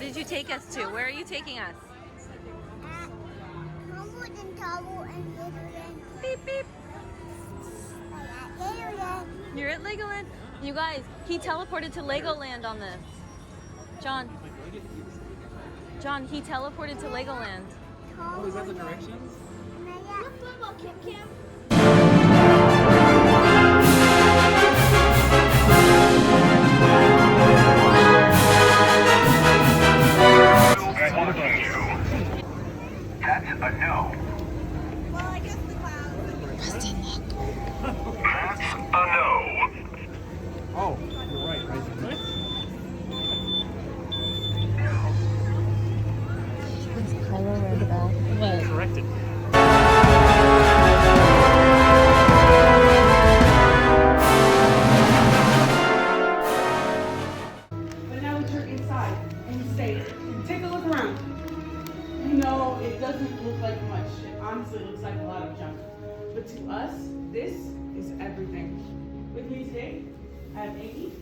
Where did you take us to? Where are you taking us? Beep, beep. You're at Legoland. You guys, he teleported to Legoland on this. John, he teleported to Legoland. Oh, is that the directions? That's a no. Well, I guess the clouds. Preston, look. That's a no. Oh, you're right. Right. It's Kylo Ren back. What? Corrected. But now that you're inside and you stay, take a look around. You know, it doesn't look like much. It honestly looks like a lot of junk. But to us, this is everything. With me today, I have Amy.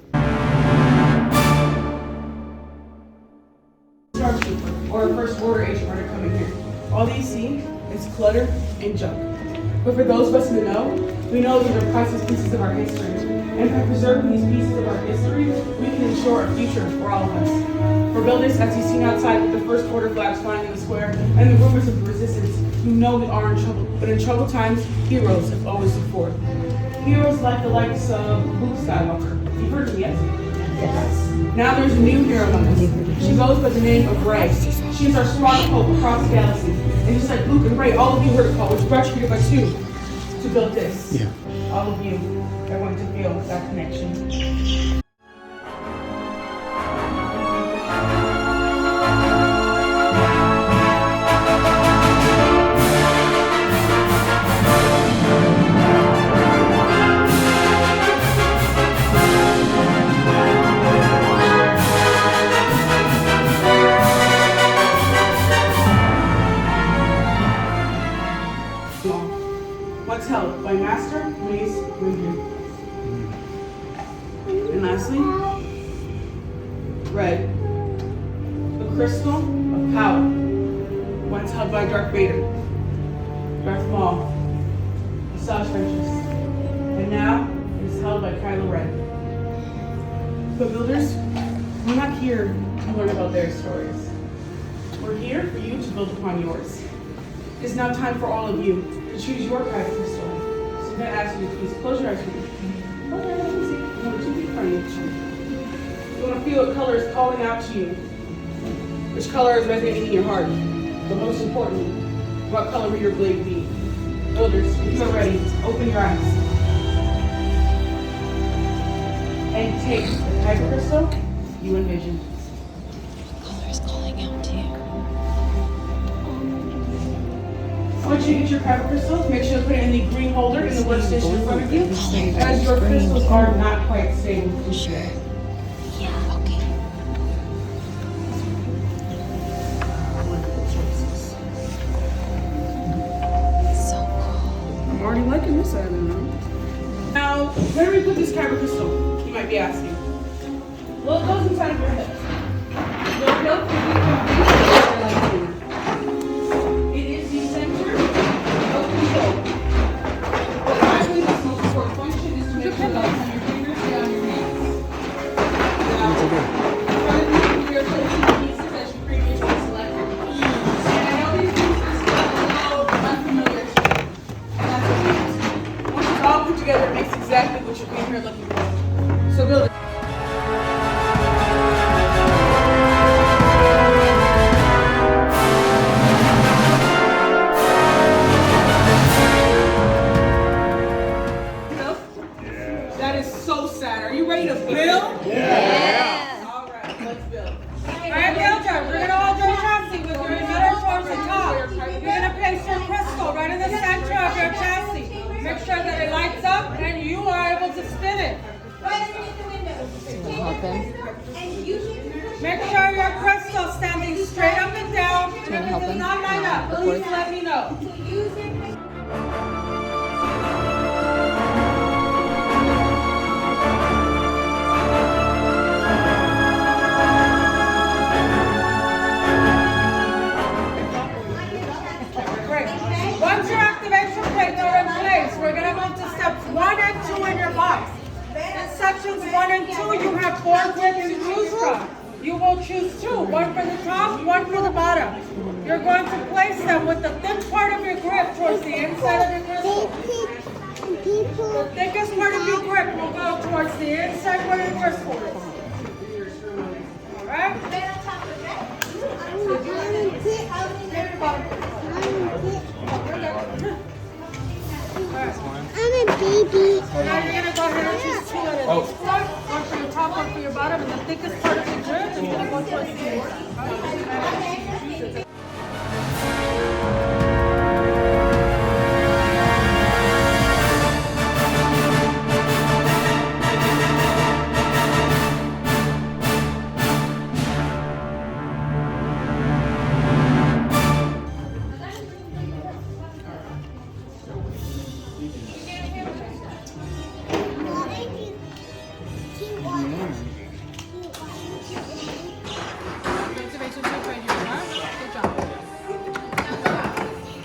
Stormtrooper, or a First Order agent are coming here. All they see is clutter and junk. But for those of us in the know, we know these are priceless pieces of our history. And by preserving these pieces of our history, we can ensure a future for all of us. For buildings as you've seen outside with the First Order flags flying in the square and the rumors of the resistance, you know we are in trouble. But in troubled times, heroes have always looked forward. Heroes like the likes of Luke Skywalker. You've heard of him, yes? Yes. Now there's a new hero among us. She goes by the name of Rey. She is our strong hope across the galaxy. And just like Luke and Rey, all of you heard her call, which brought you here by two to build this. Yeah. All of you are going to feel that connection. What's held by Master Mace Windu. And lastly, red, the crystal of power, once held by Darth Vader, Darth Maul, Asajj Ventress, and now it is held by Kylo Ren. But builders, we're not here to learn about their stories. We're here for you to build upon yours. It's now time for all of you to choose your private crystal. So I'm going to ask you to please close your eyes with me. Close your eyes, let me see. You want 2 feet in front of you. You want to feel what color is calling out to you. Which color is resonating in your heart. But most importantly, what color will your blade be? Builders, if you are ready, open your eyes. And take the type of crystal you envision. What color is calling out to you? Once you get your private crystals, make sure to put it in the green holder in the workstation in front of you, as your crystals are not quite stable. Sure. Yeah, okay. So cool. I'm already liking this, I don't know. Now, where do we put this kyber crystal? You might be asking. Well, it goes inside of your hip. Your hilt can be complete with your lightsaber. It is the center of control. But I believe its most important function is to make sure that your fingers stay on your hands. Now, in front of you, we are placing the pieces as you previously selected. And I know these pieces are a little unfamiliar to you. And that's okay. Once it's all put together, it makes exactly what you're being here looking for. So build it. That is so sad. Are you ready to build? Yeah. All right, let's build. All right, builder, we're gonna hold your chassis with your emitter towards the top. You're gonna place your crystal right in the center of your chassis. Make sure that it lights up and you are able to spin it. Right underneath the window. Help him. Make sure your crystal standing straight up and down. And if it does not line up, please let me know. sections 1 and 2, you have 4 grips to choose from. You will choose 2, one for the top, one for the bottom. You're going to place them with the thick part of your grip towards the inside of your crystal. The thickest part of your grip will go towards the inside where your crystal is. Alright? I'm a baby. Now you're going to go ahead and choose 2 out of these 4. One for your top, one for your bottom, and the thickest part of your grip is going to go towards the inside.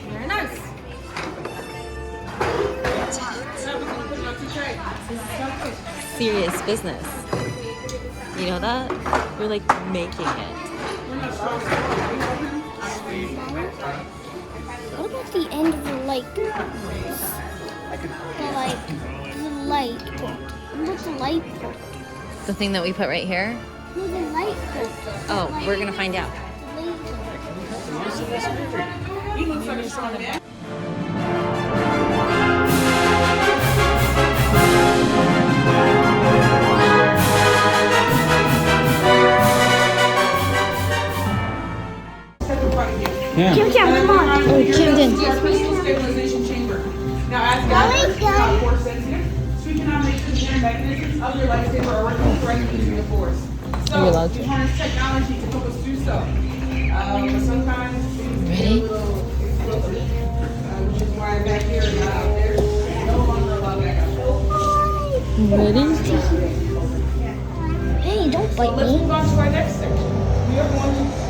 Very nice. Serious business. You know that? You're like making it. What about the end of the light? The light port. What about the light port? The thing that we put right here? No, the light port. Oh, we're gonna find out. The laser. He looks like a strong man. Yeah. Kim, come on. Oh, Camden. Crystal stabilization chamber. Now, as Oh my Galaxy God. not force sensitive, so we cannot make sure the inner mechanisms of your lightsaber are working correctly using the force. So, we harness technology to help us do so. But sometimes things get a little explosive, which is why back here, there's no longer allowed back up. Hey, don't So bite let's me. move on to our next section. We are going to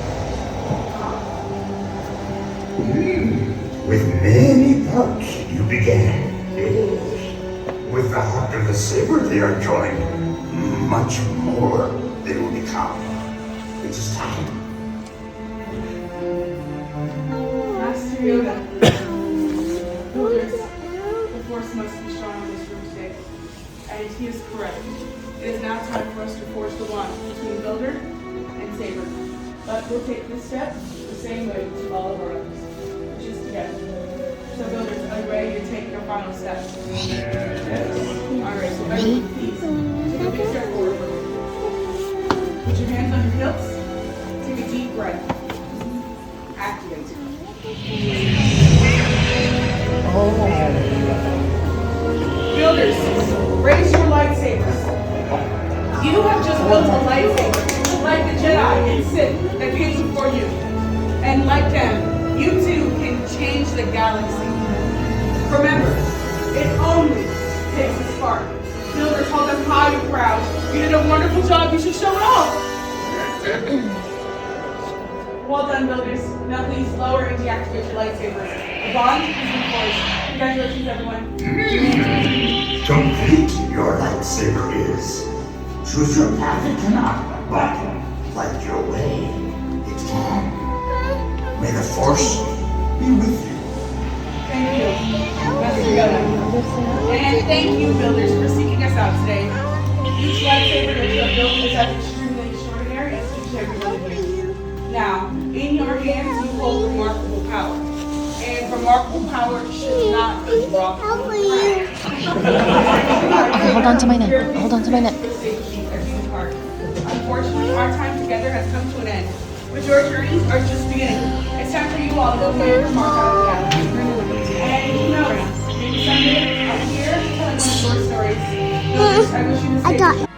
With many parts you began. Yes. With the heart of the saber they are joined. Much more they will become. It is time. Master Yoda. Builders, the force must be strong in this room today. And he is correct. It is now time for us to forge the bond between Builder and Saber. But we'll take this step the same way to all of our others, which is together. So Builders, are you ready to take your final step? Yes. Alright, so everyone please, take a big step forward. Put your hands on your hips. Take a deep breath. Activate. Builders, raise your lightsabers. You have just built a lightsaber, like the Jedi and Sith that came before you. And like them, you too can change the galaxy. Remember, it only takes a spark. Builders, hold them high and proud. You did a wonderful job, you should show it off. Well done, Builders. Now please lower and deactivate your lightsabers. The bond is in place. Congratulations, everyone. Complete your lightsaber is. Choose your path it cannot, but like your way, it can. May the force be with you. Thank you, Master Yoda. And thank you, Builders, for seeking us out today. Each lightsaber that you have built is as extremely extraordinary as each and every one of you. Now, in your hands, you hold remarkable power. And remarkable power should not be brought to How are you? Hold on to my neck. Hold on to my neck. Unfortunately, our time together has come to an end. But your journeys are just beginning. It's time for you all to go play your mark out of the galaxy. And who knows, maybe someday I'll be here telling one of your stories. Builders, I wish you the I same. got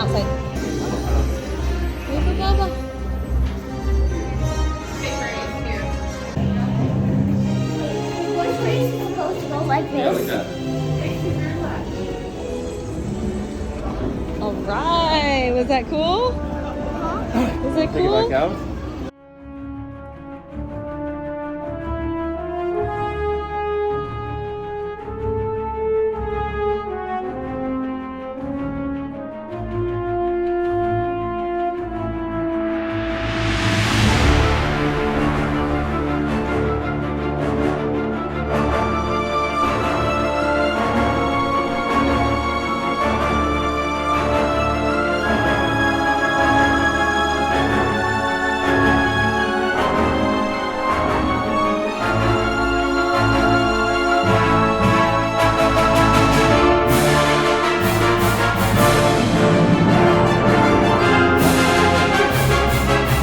outside. Go, go, go. Which way is it supposed to go? Like this? All right. Was that cool? Was that Take it back cool? out.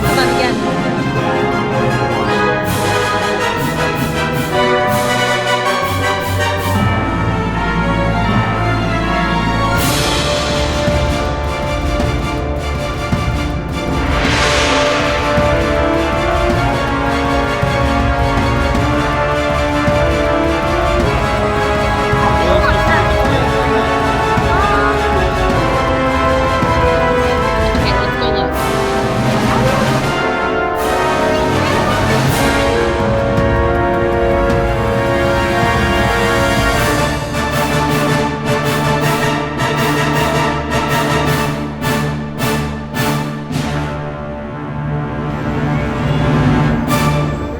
Come on again. Okay, let's go look.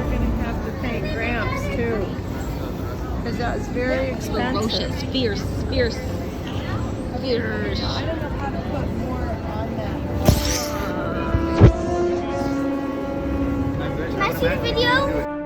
We're gonna have to pay Gramps too, because that was very expensive. Ferocious, fierce, fierce, fierce. I don't know how to put more on that. Can I see the video?